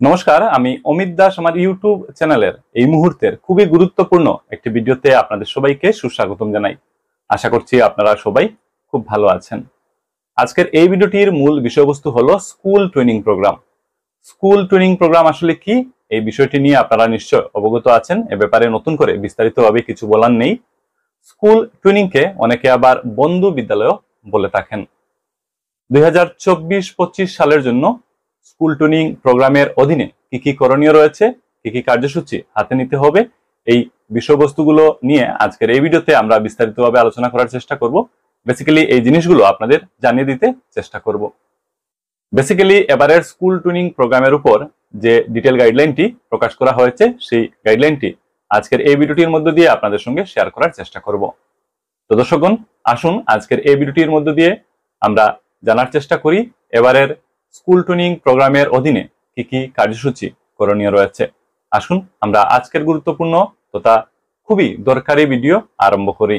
নমস্কার, আমি অমিত দাস। আমার ইউটিউব চ্যানেলের এই মুহূর্তের খুবই গুরুত্বপূর্ণ একটি ভিডিওতে আপনাদের সবাইকে সুস্বাগতম জানাই। আশা করছি আপনারা সবাই খুব ভালো আছেন। আজকের এই ভিডিওটির মূল বিষয়বস্তু হলো school training program. School training program আসলে কি, এই বিষয়টি নিয়ে আপনারা নিশ্চয় অবগত আছেন। এ ব্যাপারে নতুন করে বিস্তারিতভাবে কিছু বলার নেই। স্কুল ট্রেনিংকে অনেকে আবার বন্ধু বিদ্যালয় বলে থাকেন। 2024-25 সালের জন্য স্কুল ট্রেনিং প্রোগ্রামের অধীনে কি কি করণীয় রয়েছে, কি কি কার্যসূচি হাতে নিতে হবে, এই বিষয়বস্তুগুলো নিয়ে আজকের এই ভিডিওতে আমরা বিস্তারিতভাবে আলোচনা করার চেষ্টা করব। বেসিক্যালি এই জিনিসগুলো আপনাদের জানিয়ে দিতে চেষ্টা করব। বেসিক্যালি এবারের স্কুল ট্রেনিং প্রোগ্রামের উপর যে ডিটেল গাইডলাইনটি প্রকাশ করা হয়েছে, সেই গাইডলাইনটি আজকের এই ভিডিওটির মধ্য দিয়ে আপনাদের সঙ্গে শেয়ার করার চেষ্টা করব। তো দর্শকগণ, আসুন আজকের এই ভিডিওটির মধ্য দিয়ে আমরা জানার চেষ্টা করি এবারের স্কুল ট্রেনিং প্রোগ্রামের অধীনে কি কি কার্যসূচি করণীয় রয়েছে। আসুন আমরা আজকের গুরুত্বপূর্ণ তথা খুবই দরকারি ভিডিও আরম্ভ করি।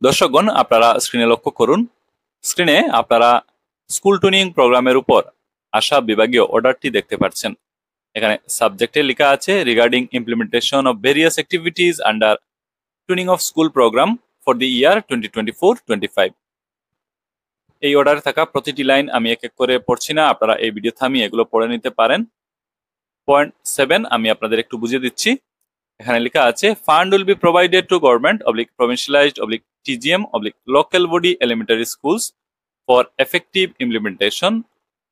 দর্শকগণ, আপনারা স্ক্রিনে লক্ষ্য করুন। স্ক্রিনে আপনারা স্কুল ট্রেনিং প্রোগ্রামের উপর আসা বিভাগীয় অর্ডারটি দেখতে পাচ্ছেন। এখানে সাবজেক্টে লেখা আছে regarding implementation of various activities under training of school programme for the year 2024-25। এই অর্ডারে থাকা প্রতিটি লাইন আমি এক এক করে পড়ছি না, আপনারা এই ভিডিও থামিয়ে এগুলো পড়ে নিতে পারেন। পয়েন্ট 7 আমি আপনাদের একটু বুঝিয়ে দিচ্ছি। এখানে লেখা আছে fund will be provided to government oblique provincialised oblique TGM oblique local body elementary schools for effective implementation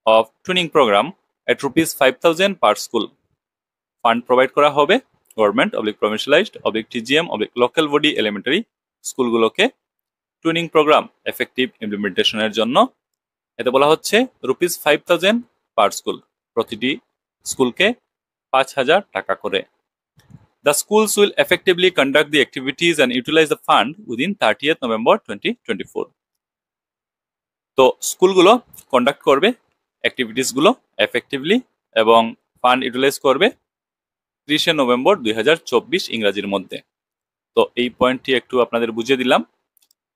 of training programme at ₹5,000 per school. Fund provide করা হবে government oblique provincialised oblique TGM oblique local body elementary স্কুলগুলোকে training programme effective ইমপ্লিমেন্টেশনের জন্য। এতে বলা হচ্ছে ₹5,000 per school, প্রতিটি স্কুলকে 5,000 টাকা করে। The schools will effectively conduct the activities and utilize the fund within 30th November 2024। তো স্কুলগুলো কন্ডাক্ট করবে অ্যাক্টিভিটিসগুলো এফেক্টিভলি এবং ফান্ড ইউটিলাইজ করবে 30শে নভেম্বর 2024 ইংরাজির মধ্যে। তো এই পয়েন্টটি একটু আপনাদের বুঝিয়ে দিলাম।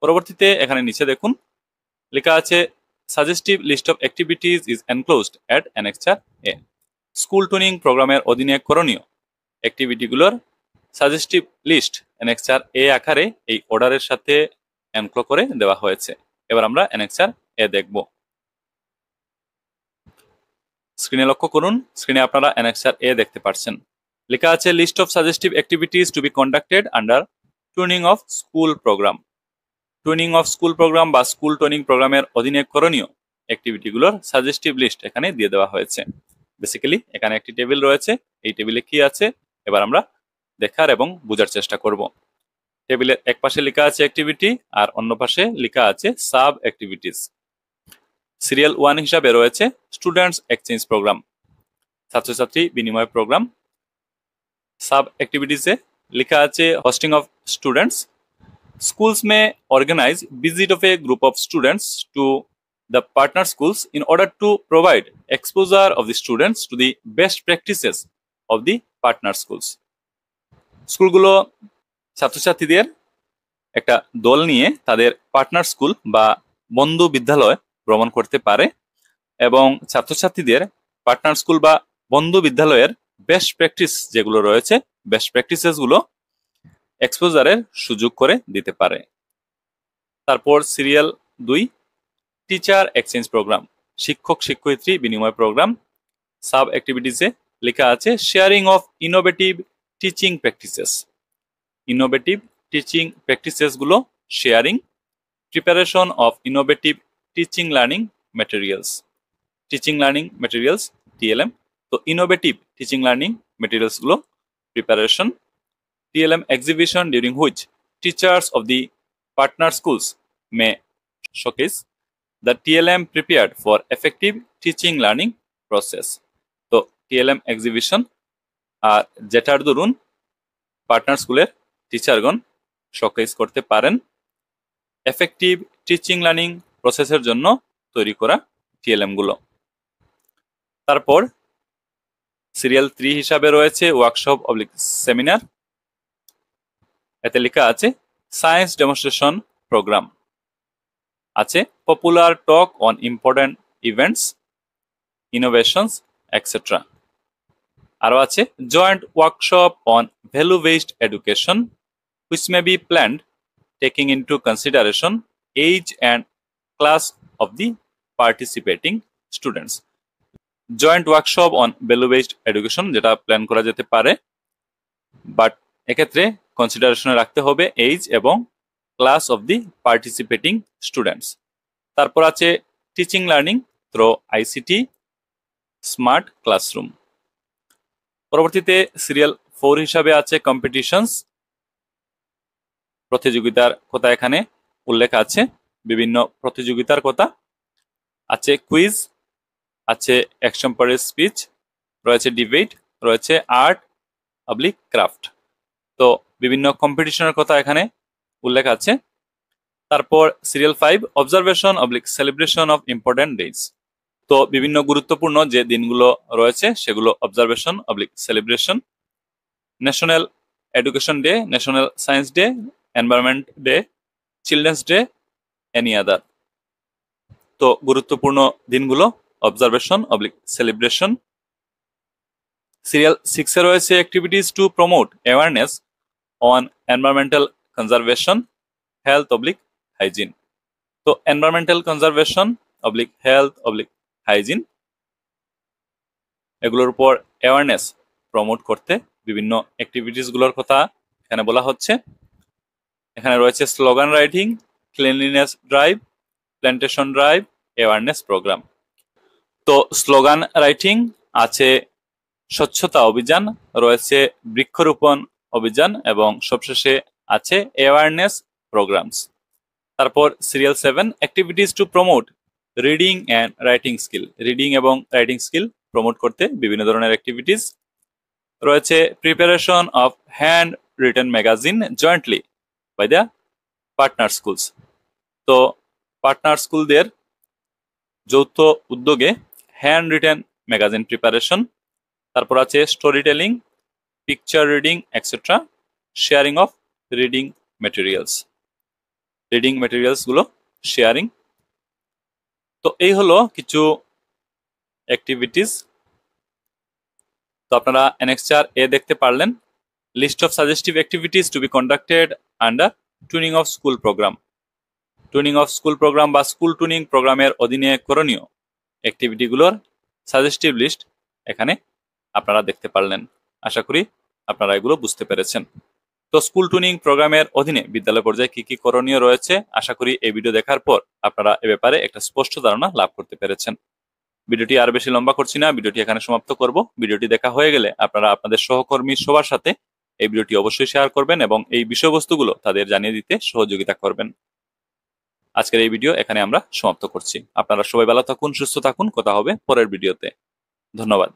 পরবর্তীতে এখানে নিচে দেখুন লেখা আছে suggestive list of activities is enclosed at annexure A. School training প্রোগ্রামের অধীনে করণীয় অ্যাক্টিভিটিগুলোর সাজেস্টিভ লিস্ট অ্যানেক্সার এ আকারে এই অর্ডারের সাথে এনক্লো করে দেওয়া হয়েছে। এবার আমরা অ্যানেক্সার এ দেখব। স্ক্রিনে লক্ষ্য করুন, স্ক্রিনে আপনারা অ্যানেক্সার এ দেখতে পাচ্ছেন। লেখা আছে list of suggestive activities to be conducted under training of school program. Training of school program বা স্কুল ট্রেনিং প্রোগ্রামের অধীনে করণীয় অ্যাক্টিভিটিগুলোর সাজেস্টিভ লিস্ট এখানে দিয়ে দেওয়া হয়েছে। বেসিক্যালি এখানে একটি টেবিল রয়েছে, এই টেবিলে কি আছে এবার আমরা দেখার এবং বোঝার চেষ্টা করব। টেবিলের এক পাশে লেখা আছে অ্যাক্টিভিটি আর অন্য পাশে লেখা আছে সাব অ্যাক্টিভিটিস। সিরিয়াল 1 হিসাবে রয়েছে স্টুডেন্টস এক্সচেঞ্জ প্রোগ্রাম, ছাত্রছাত্রী বিনিময় প্রোগ্রাম। সাব অ্যাক্টিভিটিসে লেখা আছে hosting of students. Schools may organize visit of a group of students to the partner schools in order to provide exposure of the students to the best practices of the partner schools. স্কুলগুলো ছাত্রছাত্রীদের একটা দল নিয়ে তাদের partner school বা বন্ধু বিদ্যালয় ভ্রমণ করতে পারে এবং ছাত্রছাত্রীদের পার্টনার স্কুল বা বন্ধু বিদ্যালয়ের বেস্ট প্র্যাকটিস যেগুলো রয়েছে, বেস্ট প্র্যাকটিসেসগুলো এক্সপোজারের সুযোগ করে দিতে পারে। তারপর সিরিয়াল 2 টিচার এক্সচেঞ্জ প্রোগ্রাম, শিক্ষক শিক্ষয়িত্রী বিনিময় প্রোগ্রাম। সাব অ্যাক্টিভিটিসে লেখা আছে sharing of innovative teaching practices. Innovative teaching প্র্যাকটিসেসগুলো sharing, preparation of innovative teaching learning materials. Teaching learning materials TLM। তো ইনোভেটিভ টিচিং লার্নিং ম্যাটেরিয়ালসগুলো preparation. TLM exhibition during which teachers of the partner schools may showcase the TLM prepared for effective teaching learning process. তো TLM exhibition আর যেটার দরুন partner স্কুলের টিচারগণ showcase করতে পারেন effective teaching learning প্রসেসের জন্য তৈরি করা TLM গুলো। তারপর সিরিয়াল 3 হিসাবে রয়েছে ওয়ার্কশপ অবলিক সেমিনার। এতে লেখা আছে সায়েন্স ডেমনস্ট্রেশন প্রোগ্রাম, আছে popular talk on important events, innovations etcetera. আরো আছে joint workshop on value based education which may be planned taking into consideration age and class of the participating students. Joint workshop on value based education যেটা plan করা যেতে পারে, but এক্ষেত্রে কনসিডারেশনে রাখতে হবে age এবং class of the participating students. তারপর আছে teaching learning through ICT smart classroom. পরবর্তীতে সিরিয়াল 4 হিসাবে আছে কম্পিটিশনস। প্রতিযোগিতার কথা এখানে উল্লেখ আছে, বিভিন্ন প্রতিযোগিতার কথা আছে, কুইজ আছে, এক্সটেম্পোরারি স্পিচ রয়েছে, ডিবেট রয়েছে, আর্ট অবলিক ক্রাফট। তো বিভিন্ন কম্পিটিশনের কথা এখানে উল্লেখ আছে। তারপর serial 5 observation oblique celebration of important days. তো বিভিন্ন গুরুত্বপূর্ণ যে দিনগুলো রয়েছে সেগুলো observation oblique celebration. National education day, national science day, environment day, children's day, any other. তো গুরুত্বপূর্ণ দিনগুলো অবজারভেশন অবলিক সেলিব্রেশন। সিরিয়াল 6 এ রয়েছে activities to promote awareness on environmental conservation, health oblique hygiene. তো environmental conservation oblique health oblique hygiene এগুলোর উপর awareness promote করতে বিভিন্ন activities গুলোর কথা এখানে বলা হচ্ছে। এখানে রয়েছে slogan writing, cleanliness drive, plantation drive, awareness program. তো স্লোগান রাইটিং আছে, স্বচ্ছতা অভিযান রয়েছে, বৃক্ষরোপণ অভিযান এবং সবশেষে আছে অ্যাওয়ারনেস প্রোগ্রামস। তারপর serial 7 activities to promote reading and writing skill. Reading এবং রাইটিং স্কিল প্রমোট করতে বিভিন্ন ধরনের অ্যাক্টিভিটিস রয়েছে। Preparation of handwritten magazine jointly by the partner schools. তো পার্টনার স্কুলদের যৌথ উদ্যোগে হ্যান্ড রিটেন ম্যাগাজিন প্রিপারেশন। তারপর আছে story telling, picture reading etcetera, sharing of reading materials. Reading materials গুলো শেয়ারিং। তো এই হলো কিছু অ্যাক্টিভিটিস। তো আপনারা অ্যানেক্সার এ দেখতে পারলেন, list of suggestive activities to be conducted under training of school program. Training of school program বা স্কুল টুনিং প্রোগ্রামের অধীনে করণীয় অ্যাক্টিভিটিগুলোর সাজেস্টিভ লিস্ট এখানে আপনারা দেখতে পারলেন। আশা করি আপনারা এগুলো বুঝতে পেরেছেন। তো স্কুল টুনিং প্রোগ্রামের অধীনে বিদ্যালয় পর্যায়ে কি কি করণীয় রয়েছে, আশা করি এই ভিডিও দেখার পর আপনারা এ ব্যাপারে একটা স্পষ্ট ধারণা লাভ করতে পেরেছেন। ভিডিওটি আর বেশি লম্বা করছি না, ভিডিওটি এখানে সমাপ্ত করব। ভিডিওটি দেখা হয়ে গেলে আপনারা আপনাদের সহকর্মী সবার সাথে এই ভিডিওটি অবশ্যই শেয়ার করবেন এবং এই বিষয়বস্তুগুলো তাদের জানিয়ে দিতে সহযোগিতা করবেন। আজকের এই ভিডিও এখানে আমরা সমাপ্ত করছি। আপনারা সবাই ভালো থাকুন, সুস্থ থাকুন, কথা হবে পরের ভিডিওতে। ধন্যবাদ।